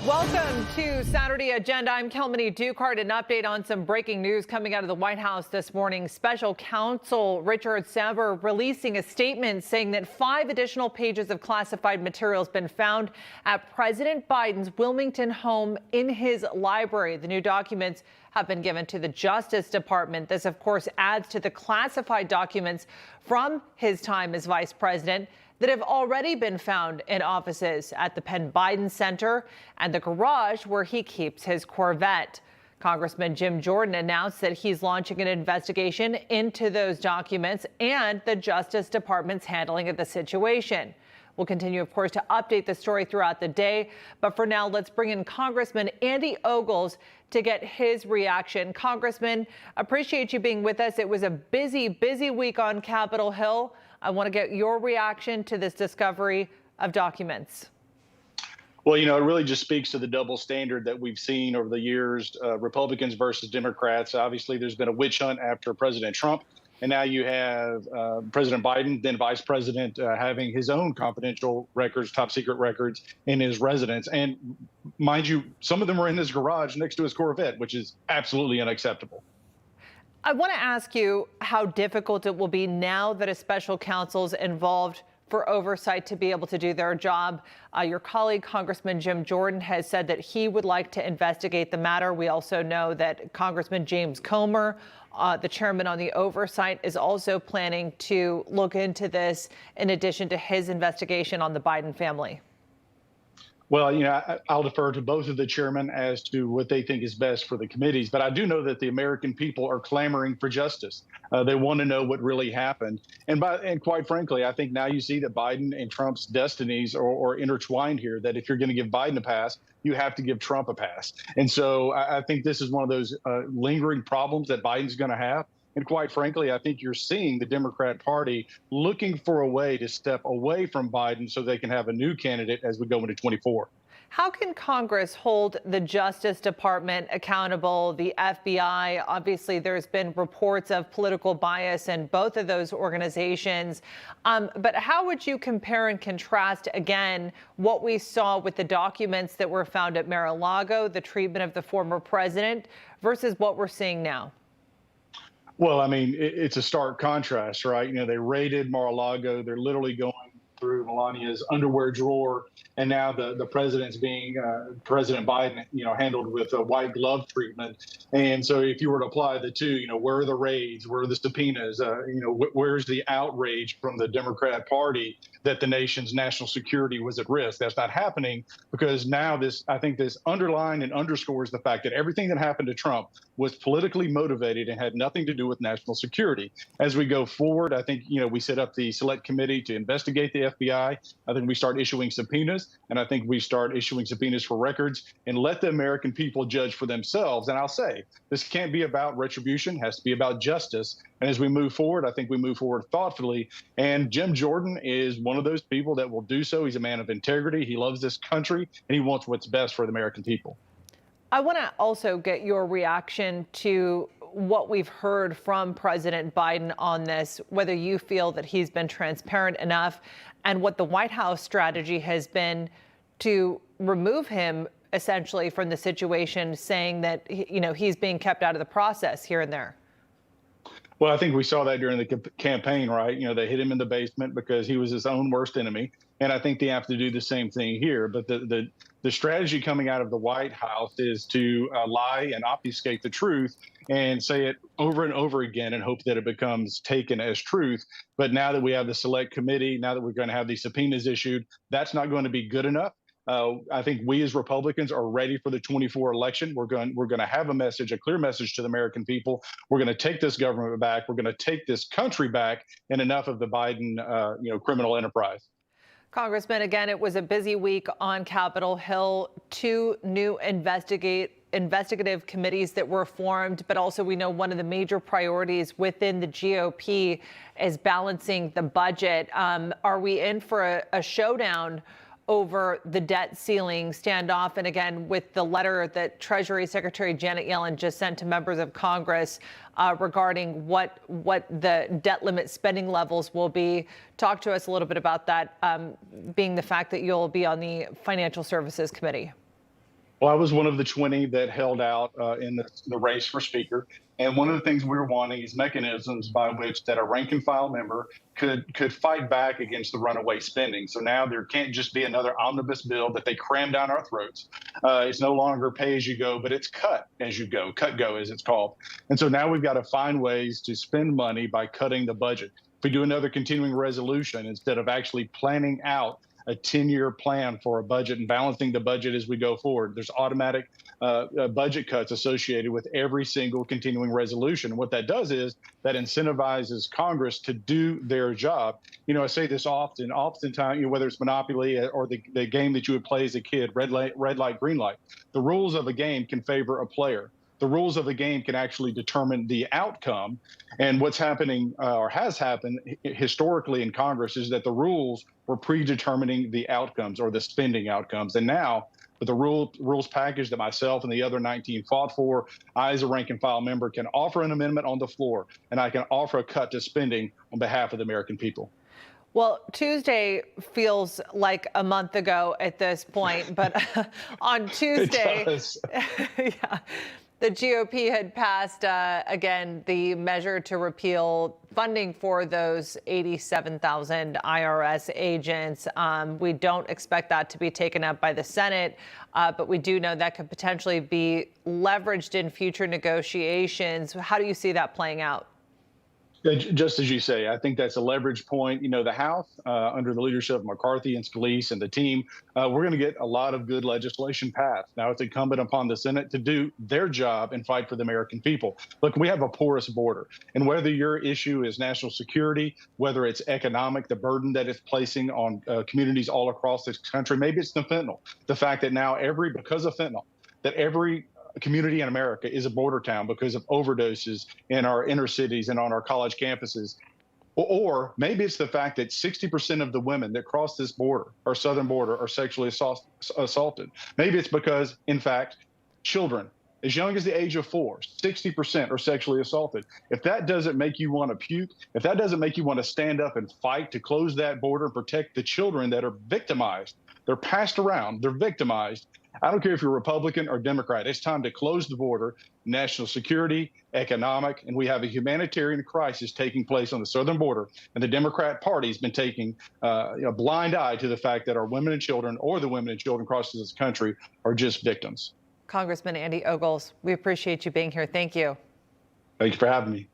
Welcome to Saturday Agenda. I'm Kelmany Dukart. An update on some breaking news coming out of the White House this morning. Special counsel Richard Saber releasing a statement saying that 5 additional pages of classified materials been found at President Biden's Wilmington home in his library. The new documents have been given to the Justice Department. This, of course, adds to the classified documents from his time as vice president that have already been found in offices at the Penn Biden Center and the garage where he keeps his Corvette. Congressman Jim Jordan announced that he's launching an investigation into those documents and the Justice Department's handling of the situation. We'll continue, of course, to update the story throughout the day. But for now, let's bring in Congressman Andy Ogles to get his reaction. Congressman, appreciate you being with us. It was a busy week on Capitol Hill. I want to get your reaction to this discovery of documents. Well, it really just speaks to the double standard that we've seen over the years, Republicans versus Democrats. Obviously, there's been a witch hunt after President Trump. And now you have President Biden, then Vice President, having his own confidential records, top secret records in his residence. And mind you, some of them are in his garage next to his Corvette, which is absolutely unacceptable. I want to ask you how difficult it will be now that a special counsel's involved for oversight to be able to do their job. Your colleague, Congressman Jim Jordan, has said that he would like to investigate the matter. We also know that Congressman James Comer, the chairman on the oversight, is also planning to look into this in addition to his investigation on the Biden family. Well, I'll defer to both of the chairmen as to what they think is best for the committees. But I do know that the American people are clamoring for justice. They want to know what really happened. And quite frankly, I think now you see that Biden and Trump's destinies are intertwined here, that if you're going to give Biden a pass, you have to give Trump a pass. And so I think this is one of those lingering problems that Biden's going to have. And quite frankly, I think you're seeing the Democrat Party looking for a way to step away from Biden so they can have a new candidate as we go into 24. How can Congress hold the Justice Department accountable, the FBI? Obviously, there's been reports of political bias in both of those organizations. But how would you compare and contrast, again, what we saw with the documents that were found at Mar-a-Lago, the treatment of the former president, versus what we're seeing now? Well, I mean, it's a stark contrast, right? They raided Mar-a-Lago. They're literally going through Melania's underwear drawer. And now the president's being President Biden, handled with a white glove treatment. And so if you were to apply the two, where are the raids? Where are the subpoenas? Where's the outrage from the Democrat Party that the nation's national security was at risk? That's not happening because now I think this underlines and underscores the fact that everything that happened to Trump was politically motivated and had nothing to do with national security. As we go forward, I think, we set up the select committee to investigate the FBI. I think we start issuing subpoenas, and I think we start issuing subpoenas for records and let the American people judge for themselves. And I'll say, this can't be about retribution, it has to be about justice. And as we move forward, I think we move forward thoughtfully. And Jim Jordan is one of those people that will do so. He's a man of integrity. He loves this country, and he wants what's best for the American people. I want to also get your reaction to what we've heard from President Biden on this, whether you feel that he's been transparent enough and what the White House strategy has been to remove him essentially from the situation, saying that, he's being kept out of the process here and there. Well, I think we saw that during the campaign, right? They hit him in the basement because he was his own worst enemy. And I think they have to do the same thing here. But the strategy coming out of the White House is to lie and obfuscate the truth and say it over and over again and hope that it becomes taken as truth. But now that we have the select committee, now that we're going to have these subpoenas issued, that's not going to be good enough. I think we as Republicans are ready for the 24 election. We're going to have a clear message to the American people. We're going to take this government back. We're going to take this country back, and enough of the Biden, criminal enterprise. Congressman, again, it was a busy week on Capitol Hill. 2 new investigative committees that were formed, but also we know one of the major priorities within the GOP is balancing the budget. Are we in for a showdown over the debt ceiling standoff? And again, with the letter that Treasury Secretary Janet Yellen just sent to members of Congress regarding what the debt limit spending levels will be. Talk to us a little bit about that, being the fact that you'll be on the Financial Services Committee. Well, I was one of the 20 that held out in the race for speaker. And one of the things we were wanting is mechanisms by which that a rank and file member could fight back against the runaway spending. So now there can't just be another omnibus bill that they cram down our throats. It's no longer pay as you go, but it's cut as you go, cut go as it's called. And so now we've got to find ways to spend money by cutting the budget. If we do another continuing resolution instead of actually planning out a 10-year plan for a budget and balancing the budget as we go forward. There's automatic budget cuts associated with every single continuing resolution. What that does is that incentivizes Congress to do their job. You know, I say this oftentimes, you know, whether it's Monopoly or the game that you would play as a kid, red light, green light. The rules of a game can favor a player. The rules of the game can actually determine the outcome. And what's happening or has happened historically in Congress is that the rules were predetermining the outcomes or the spending outcomes. And now, with the rules package that myself and the other 19 fought for, I, as a rank and file member, can offer an amendment on the floor, and I can offer a cut to spending on behalf of the American people. Well, Tuesday feels like a month ago at this point, but on Tuesday, yeah, the GOP had passed, again, the measure to repeal funding for those 87,000 IRS agents. We don't expect that to be taken up by the Senate, but we do know that could potentially be leveraged in future negotiations. How do you see that playing out? Just as you say, I think that's a leverage point. You know, the House, under the leadership of McCarthy and Scalise and the team, we're going to get a lot of good legislation passed. Now, it's incumbent upon the Senate to do their job and fight for the American people. Look, we have a porous border. And whether your issue is national security, whether it's economic, the burden that it's placing on communities all across this country, maybe it's the fentanyl. The fact that now because of fentanyl, that every community in America is a border town because of overdoses in our inner cities and on our college campuses. Or maybe it's the fact that 60% of the women that cross this border, our southern border, are sexually assaulted. Maybe it's because, in fact, children as young as the age of 4, 60% are sexually assaulted. If that doesn't make you want to puke, if that doesn't make you want to stand up and fight to close that border and protect the children that are victimized, they're passed around, they're victimized. I don't care if you're Republican or Democrat. It's time to close the border, national security, economic, and we have a humanitarian crisis taking place on the southern border. And the Democrat Party has been taking a blind eye to the fact that our women and children, or the women and children across this country, are just victims. Congressman Andy Ogles, we appreciate you being here. Thank you. Thank you for having me.